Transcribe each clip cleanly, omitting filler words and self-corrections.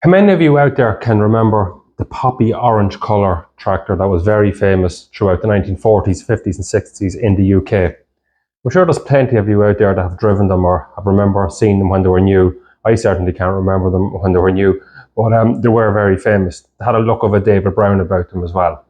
How many of you out there can remember the poppy orange colour tractor that was very famous throughout the 1940s, 50s and 60s in the UK? I'm sure there's plenty of you out there that have driven them or have remember seeing them when they were new. I certainly can't remember them when they were new, but they were very famous. They had a look of a David Brown about them as well.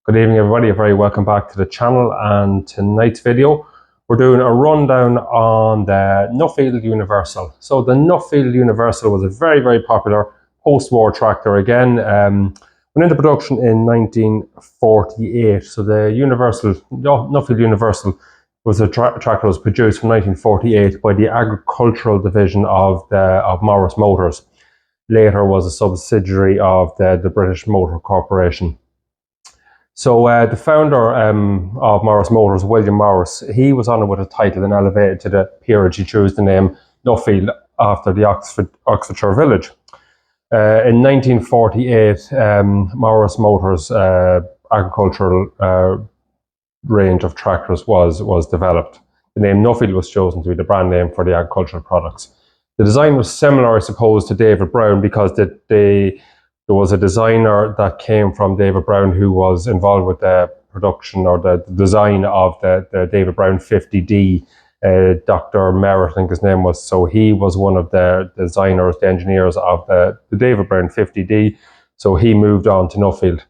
Good evening everybody, you're very welcome back to the channel, and tonight's video we're doing a rundown on the Nuffield Universal. So the Nuffield Universal was a very popular post-war tractor again. Went into production in 1948. So the Nuffield Universal was a tractor that was produced from 1948 by the agricultural division of Morris Motors. Later was a subsidiary of the British Motor Corporation. So the founder of Morris Motors, William Morris, he was honoured with a title and elevated to the peerage. He chose the name Nuffield after the Oxfordshire village. In 1948, Morris Motors' agricultural range of tractors was developed. The name Nuffield was chosen to be the brand name for the agricultural products. The design was similar, I suppose, to David Brown because there was a designer that came from David Brown who was involved with the production or the design of the David Brown 50D. Dr. Merritt, I think his name was. So he was one of the designers, the engineers of the David Brown 50D. So he moved on to Nuffield.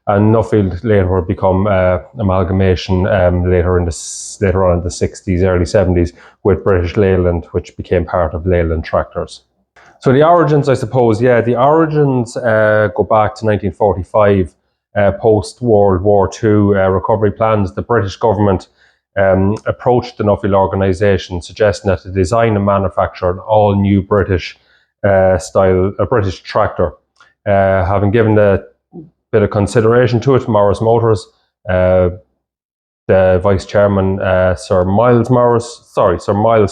And Nuffield later would become amalgamation later on in the 60s, early 70s with British Leyland, which became part of Leyland Tractors. So the origins, I suppose, the origins go back to 1945, post-World War II recovery plans. The British government approached the Nuffield organisation, suggesting that to design and manufacture an all-new British British tractor. Having given a bit of consideration to it, Morris Motors, the Vice Chairman, Sir Miles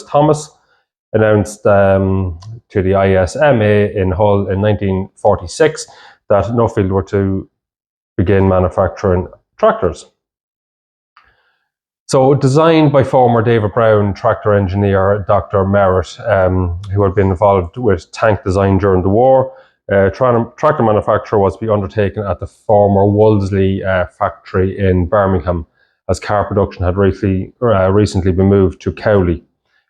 Thomas, announced to the ISMA in Hull in 1946 that Nuffield were to begin manufacturing tractors. So designed by former David Brown tractor engineer Dr. Merritt, who had been involved with tank design during the war, tractor manufacture was to be undertaken at the former Wolseley factory in Birmingham, as car production had recently been moved to Cowley.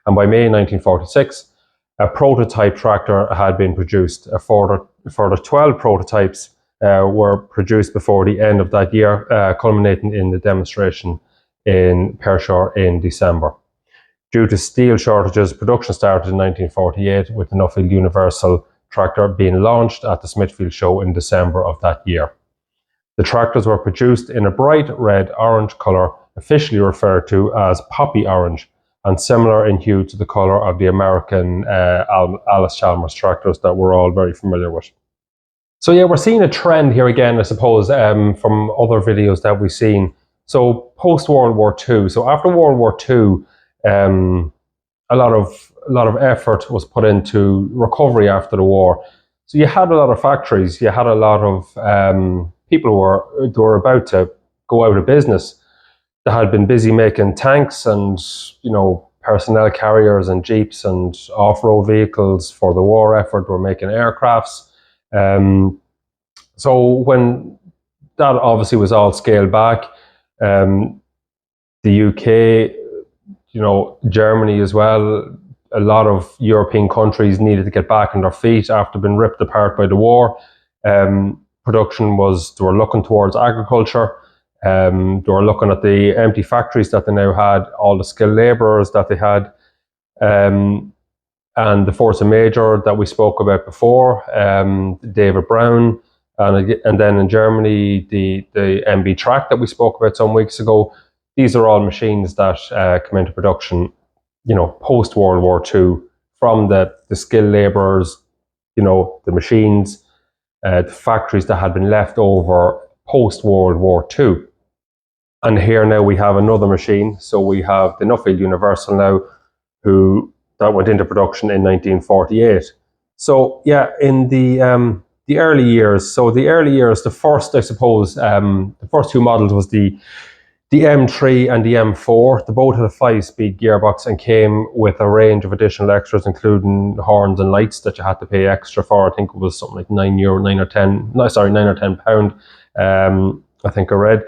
And by May 1946, a prototype tractor had been produced. A further 12 prototypes were produced before the end of that year, culminating in the demonstration in Pershore in December. Due to steel shortages, production started in 1948 with the Nuffield Universal tractor being launched at the Smithfield show in December of that year. The tractors were produced in a bright red-orange colour, officially referred to as poppy orange, and similar in hue to the colour of the American Alice Chalmers tractors that we're all very familiar with. So we're seeing a trend here again, I suppose, from other videos that we've seen. So post-World War II, so after World War II, a lot of effort was put into recovery after the war. So you had a lot of factories, you had a lot of people who were about to go out of business. They had been busy making tanks and, personnel carriers and jeeps and off-road vehicles for the war effort. Were making aircrafts. So when that obviously was all scaled back, the UK, Germany as well, a lot of European countries needed to get back on their feet after being ripped apart by the war. Production they were looking towards agriculture. They were looking at the empty factories that they now had, all the skilled labourers that they had, and the force majeure that we spoke about before, David Brown, and then in Germany, the MB Track that we spoke about some weeks ago. These are all machines that come into production, post-World War II, from the skilled labourers, the machines, the factories that had been left over post-World War II. And here now we have another machine. So we have the Nuffield Universal now, that went into production in 1948. So in the early years, the first, I suppose, the first two models was the The M3 and the M4, they both had a 5-speed gearbox and came with a range of additional extras, including horns and lights that you had to pay extra for. I think it was something like €9, 9 or 10 pound. I think I read.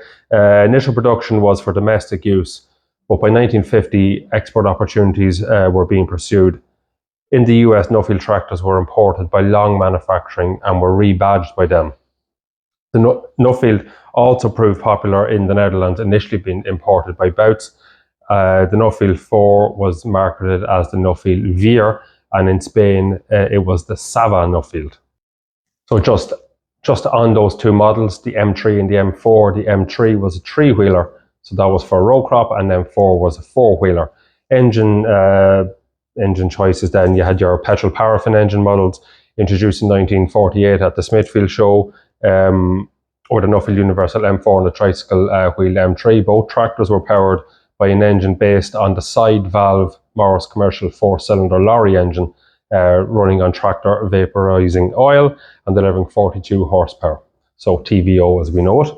Initial production was for domestic use, but by 1950, export opportunities were being pursued. In the US, Nuffield tractors were imported by Long Manufacturing and were rebadged by them. The Nuffield also proved popular in the Netherlands, initially being imported by Bouts. The Nuffield 4 was marketed as the Nuffield Veer, and in Spain it was the Sava Nuffield. So just on those two models, the M3 and the M4, the M3 was a 3-wheeler, so that was for row crop, and M4 was a 4-wheeler. Engine choices then, you had your petrol paraffin engine models introduced in 1948 at the Smithfield show, or the Nuffield Universal M4 and the tricycle wheel M3. Both tractors were powered by an engine based on the side valve Morris commercial 4-cylinder lorry engine, running on tractor vaporizing oil and delivering 42 horsepower. So TVO as we know it.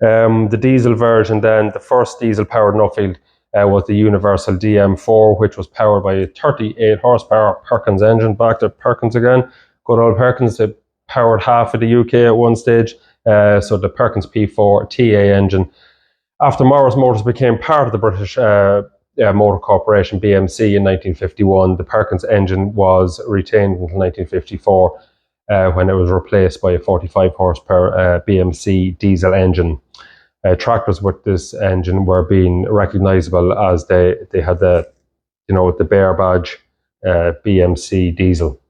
The diesel version then, the first diesel powered Nuffield was the Universal DM4, which was powered by a 38 horsepower Perkins engine. Back to Perkins again. Good old Perkins. They powered half of the UK at one stage. So the Perkins P4 TA engine. After Morris Motors became part of the British Motor Corporation BMC in 1951, the Perkins engine was retained until 1954 when it was replaced by a 45 horsepower BMC diesel engine. Tractors with this engine were being recognisable as they had the Bear badge BMC diesel.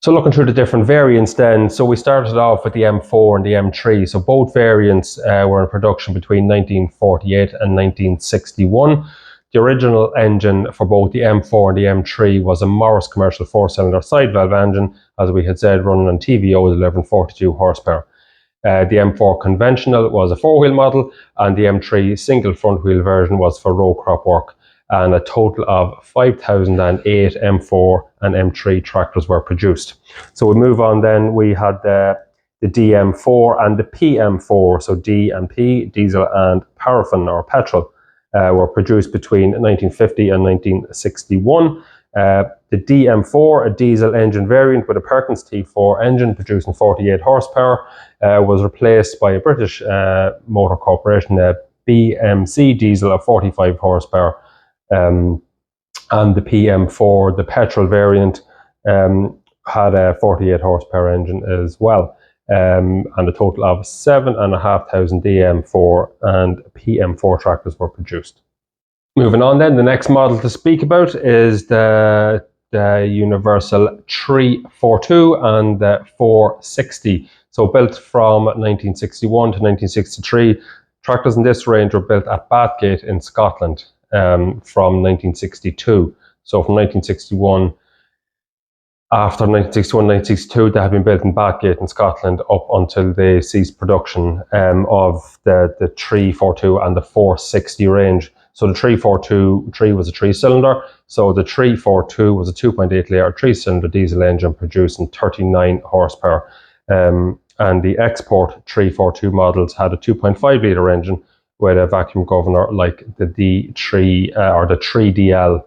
So looking through the different variants then, so we started off with the M4 and the M3. So both variants were in production between 1948 and 1961. The original engine for both the M4 and the M3 was a Morris commercial 4-cylinder side valve engine, as we had said, running on TVO, delivering 42 horsepower. The M4 conventional was a 4-wheel model, and the M3 single front wheel version was for row crop work. And a total of 5,008 M4 and M3 tractors were produced. So we move on then, we had the DM4 and the PM4, so D and P, diesel and paraffin or petrol, were produced between 1950 and 1961. The DM4, a diesel engine variant with a Perkins T4 engine producing 48 horsepower, was replaced by a British Motor Corporation BMC diesel of 45 horsepower. And the PM4, the petrol variant, had a 48 horsepower engine as well. And a total of 7,500 DM4 and PM4 tractors were produced. Moving on then, the next model to speak about is the Universal 342 and the 460. So built from 1961 to 1963, tractors in this range were built at Bathgate in Scotland from 1962. So from 1961, after 1961, 1962, they have been built in Bathgate in Scotland up until they ceased production of the 342 and the 460 range. So the 342 was a 3-cylinder. So the 342 was a 2.8 litre 3-cylinder diesel engine producing 39 horsepower. And the export 342 models had a 2.5 litre engine with a vacuum governor like the D3 or the 3DL.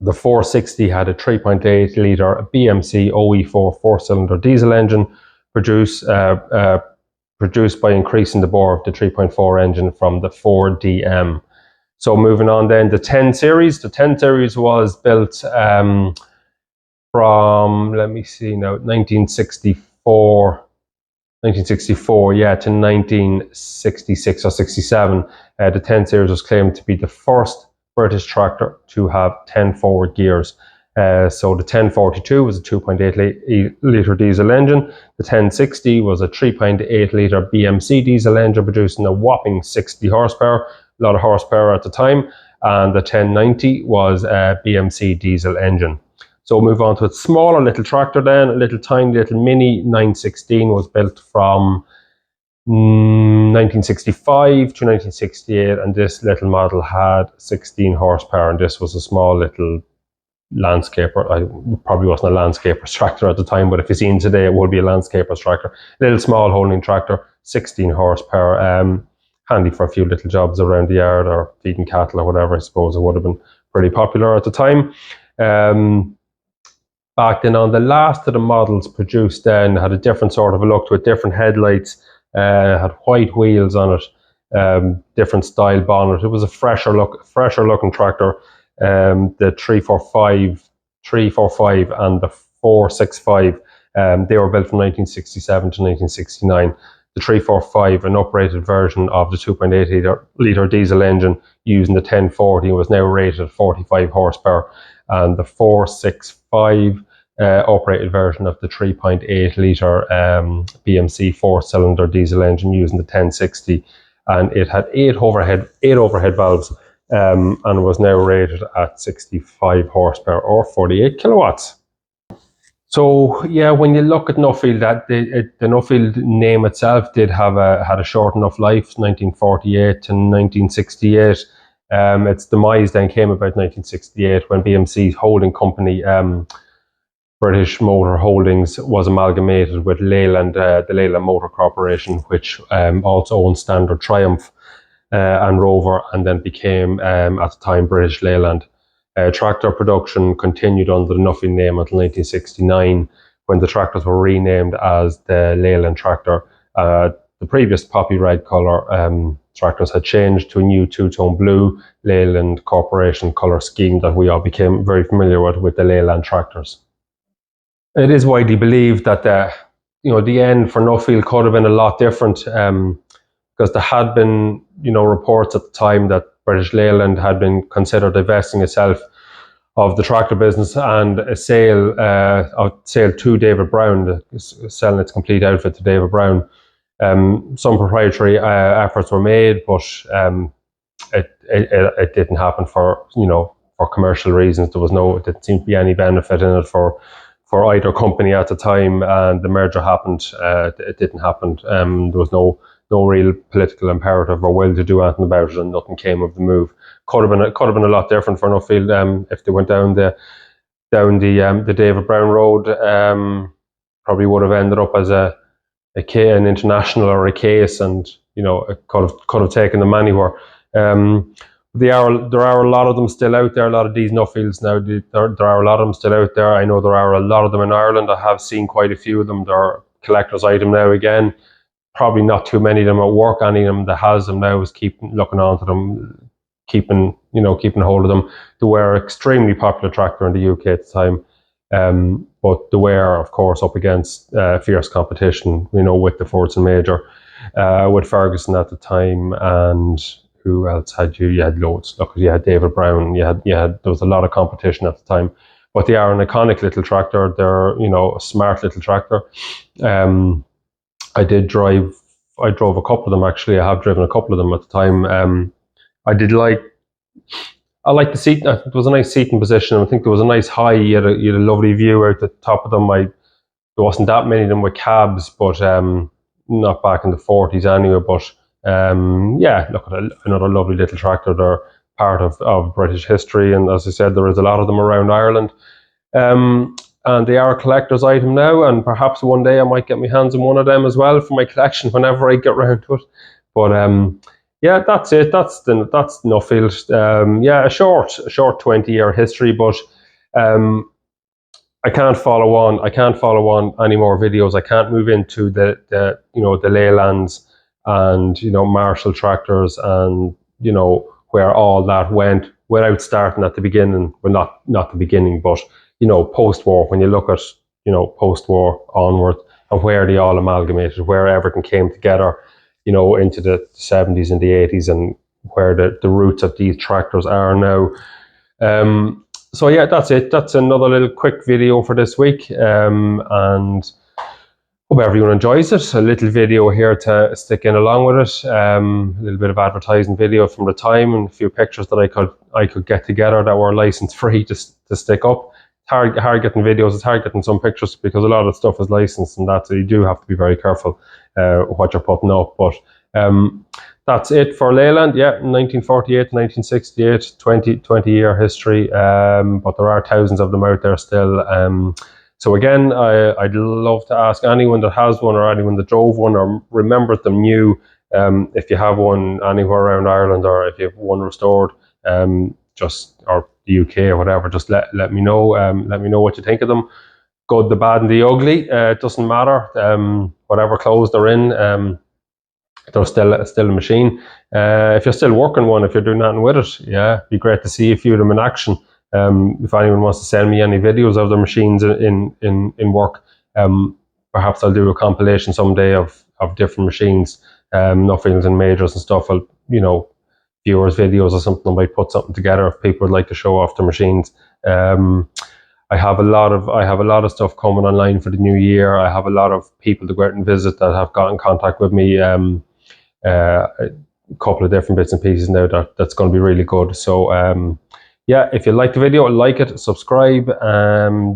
The 460 had a 3.8 litre BMC OE4 4-cylinder diesel engine produced by increasing the bore of the 3.4 engine from the 4DM. So moving on then, the 10 series. The 10 series was built from, let me see now, 1964 to 1966 or 67. The 10 series was claimed to be the first British tractor to have 10 forward gears. So the 1042 was a 2.8 litre diesel engine. The 1060 was a 3.8 litre BMC diesel engine producing a whopping 60 horsepower, a lot of horsepower at the time. And the 1090 was a BMC diesel engine. So we'll move on to a smaller little tractor then, a little tiny little mini 916 was built from 1965 to 1968, and this little model had 16 horsepower, and this was a small little landscaper. I probably wasn't a landscaper's tractor at the time, but if you see it today, it would be a landscaper's tractor. Little small holding tractor, 16 horsepower. handy for a few little jobs around the yard or feeding cattle or whatever. I suppose it would have been pretty popular at the time. Back then on, the last of the models produced then had a different sort of a look to it, different headlights, had white wheels on it, different style bonnet. It was a fresher looking tractor. The 345 and the 465, they were built from 1967 to 1969. The 345, an uprated version of the 2.8 litre diesel engine using the 1040, was now rated at 45 horsepower, and the 465 uprated version of the 3.8 litre BMC 4-cylinder diesel engine using the 1060, and it had eight overhead valves, and was now rated at 65 horsepower or 48 kilowatts. So yeah, when you look at Nuffield, the Nuffield name itself did had a short enough life, 1948 to 1968. Its demise then came about 1968 when BMC's holding company, British Motor Holdings, was amalgamated with Leyland, the Leyland Motor Corporation, which also owned Standard Triumph and Rover, and then became at the time British Leyland. Tractor production continued under the Nuffield name until 1969, when the tractors were renamed as the Leyland tractor. The previous poppy red colour tractors had changed to a new two-tone blue Leyland Corporation colour scheme that we all became very familiar with the Leyland tractors. It is widely believed that the end for Nuffield could have been a lot different, because there had been reports at the time that British Leyland had been considered divesting itself of the tractor business, and a sale to David Brown, selling its complete outfit to David Brown. Some proprietary efforts were made, but it didn't happen for commercial reasons. There didn't seem to be any benefit in it for either company at the time, and the merger happened. It didn't happen. There was no real political imperative or will to do anything about it, and nothing came of the move. Could have been a lot different for Nuffield if they went down the David Brown road. Probably would have ended up as an international or a case, and it could have taken them anywhere. There are a lot of them still out there. A lot of these Nuffields now. There are a lot of them still out there. I know there are a lot of them in Ireland. I have seen quite a few of them. They're collector's item now again. Probably not too many of them at work. Any of them that has them now is keeping looking onto them, keeping hold of them. They were an extremely popular tractor in the UK at the time, but they were, of course, up against fierce competition. With the Fordson Major, with Ferguson at the time, and who else had you? You had loads. Look, you had David Brown. You had. There was a lot of competition at the time, but they are an iconic little tractor. They're a smart little tractor. I drove a couple of them actually. I have driven a couple of them at the time. I liked the seat. It was a nice seating position. I think there was a nice high. You had a lovely view out the top of them. There wasn't that many of them with cabs, but not back in the 40s anyway. But look at another lovely little tractor. They're part of British history, and as I said, there is a lot of them around Ireland. And they are a collector's item now, and perhaps one day I might get my hands on one of them as well for my collection whenever I get round to it. But that's it. That's Nuffield. A short 20-year history, but I can't follow on any more videos. I can't move into the Leylands and Marshall tractors and where all that went without starting at the beginning. Well, not the beginning, but post-war, when you look at, post-war onward and where they all amalgamated, where everything came together, into the 70s and the 80s, and where the roots of these tractors are now. So yeah, that's it. That's another little quick video for this week. And hope everyone enjoys it. A little video here to stick in along with it. A little bit of advertising video from the time, and a few pictures that I could get together that were license free to stick up. Hard getting videos. It's hard getting some pictures because a lot of stuff is licensed, and that, so you do have to be very careful what you're putting up. But that's it for Leyland. 1948 to 1968, 20-year history. But there are thousands of them out there still. So again, I'd love to ask anyone that has one, or anyone that drove one or remembers them new, If you have one anywhere around Ireland, or if you have one restored, or the UK or whatever, just let me know. Let me know what you think of them. Good, the bad, and the ugly. It doesn't matter. Whatever clothes they're in, they're still a machine. If you're still working one, if you're doing nothing with it, yeah, it'd be great to see a few of them in action. If anyone wants to send me any videos of their machines in work, perhaps I'll do a compilation someday of different machines, Nuffields and majors and stuff. I'll, viewers videos or something. I might put something together if people would like to show off their machines. I have a lot of stuff coming online for the new year. I have a lot of people to go out and visit that have got in contact with me. A couple of different bits and pieces now that's going to be really good. So yeah, if you like the video, like it, subscribe,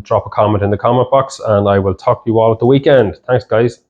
drop a comment in the comment box, and I will talk to you all at the weekend. Thanks, guys.